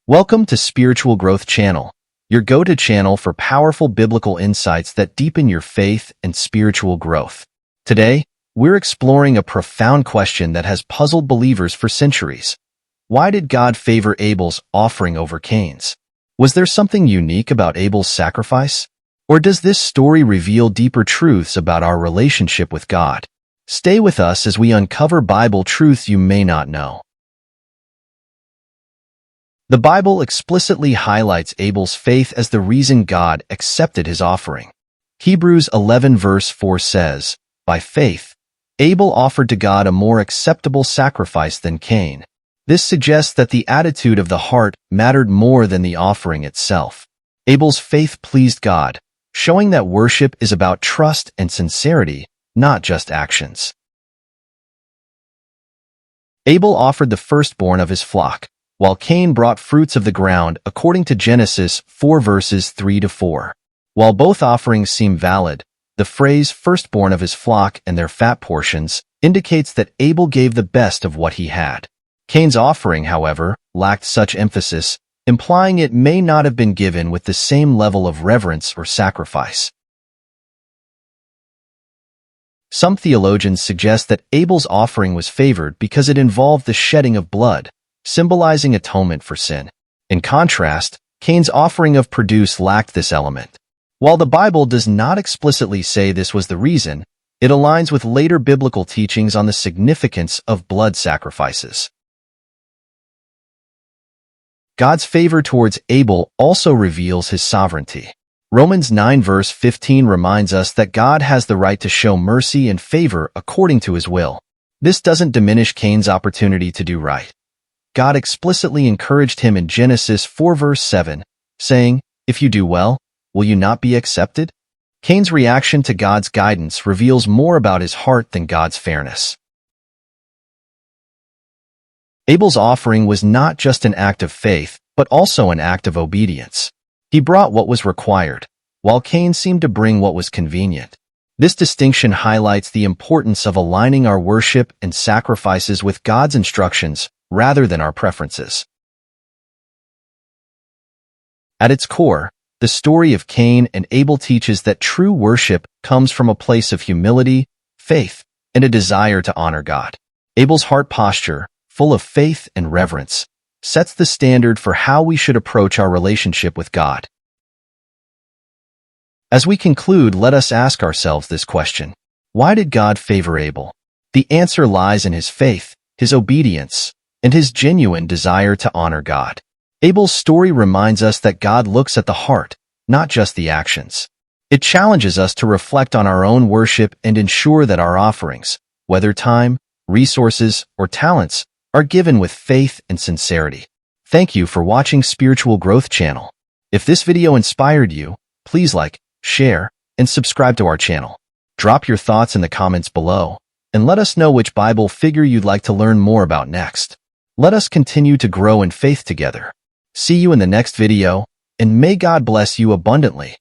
Welcome to Spiritual Growth Channel, your go-to channel for powerful biblical insights that deepen your faith and spiritual growth. Today, we're exploring a profound question that has puzzled believers for centuries. Why did God favor Abel's offering over Cain's? Was there something unique about Abel's sacrifice? Or does this story reveal deeper truths about our relationship with God? Stay with us as we uncover Bible truths you may not know. The Bible explicitly highlights Abel's faith as the reason God accepted his offering. Hebrews 11 verse 4 says, "By faith, Abel offered to God a more acceptable sacrifice than Cain." This suggests that the attitude of the heart mattered more than the offering itself. Abel's faith pleased God, showing that worship is about trust and sincerity, not just actions. Abel offered the firstborn of his flock, while Cain brought fruits of the ground according to Genesis 4 verses 3-4. While both offerings seem valid, the phrase firstborn of his flock and their fat portions indicates that Abel gave the best of what he had. Cain's offering, however, lacked such emphasis, implying it may not have been given with the same level of reverence or sacrifice. Some theologians suggest that Abel's offering was favored because it involved the shedding of blood, symbolizing atonement for sin. In contrast, Cain's offering of produce lacked this element. While the Bible does not explicitly say this was the reason, it aligns with later biblical teachings on the significance of blood sacrifices. God's favor towards Abel also reveals his sovereignty. Romans 9 verse 15 reminds us that God has the right to show mercy and favor according to his will. This doesn't diminish Cain's opportunity to do right. God explicitly encouraged him in Genesis 4 verse 7, saying, "If you do well, will you not be accepted?" Cain's reaction to God's guidance reveals more about his heart than God's fairness. Abel's offering was not just an act of faith, but also an act of obedience. He brought what was required, while Cain seemed to bring what was convenient. This distinction highlights the importance of aligning our worship and sacrifices with God's instructions rather than our preferences. At its core, the story of Cain and Abel teaches that true worship comes from a place of humility, faith, and a desire to honor God. Abel's heart posture, full of faith and reverence, sets the standard for how we should approach our relationship with God. As we conclude, let us ask ourselves this question: why did God favor Abel? The answer lies in his faith, his obedience, and his genuine desire to honor God. Abel's story reminds us that God looks at the heart, not just the actions. It challenges us to reflect on our own worship and ensure that our offerings, whether time, resources, or talents, are given with faith and sincerity. Thank you for watching Spiritual Growth Channel. If this video inspired you, please like, share, and subscribe to our channel. Drop your thoughts in the comments below, and let us know which Bible figure you'd like to learn more about next. Let us continue to grow in faith together. See you in the next video, and may God bless you abundantly.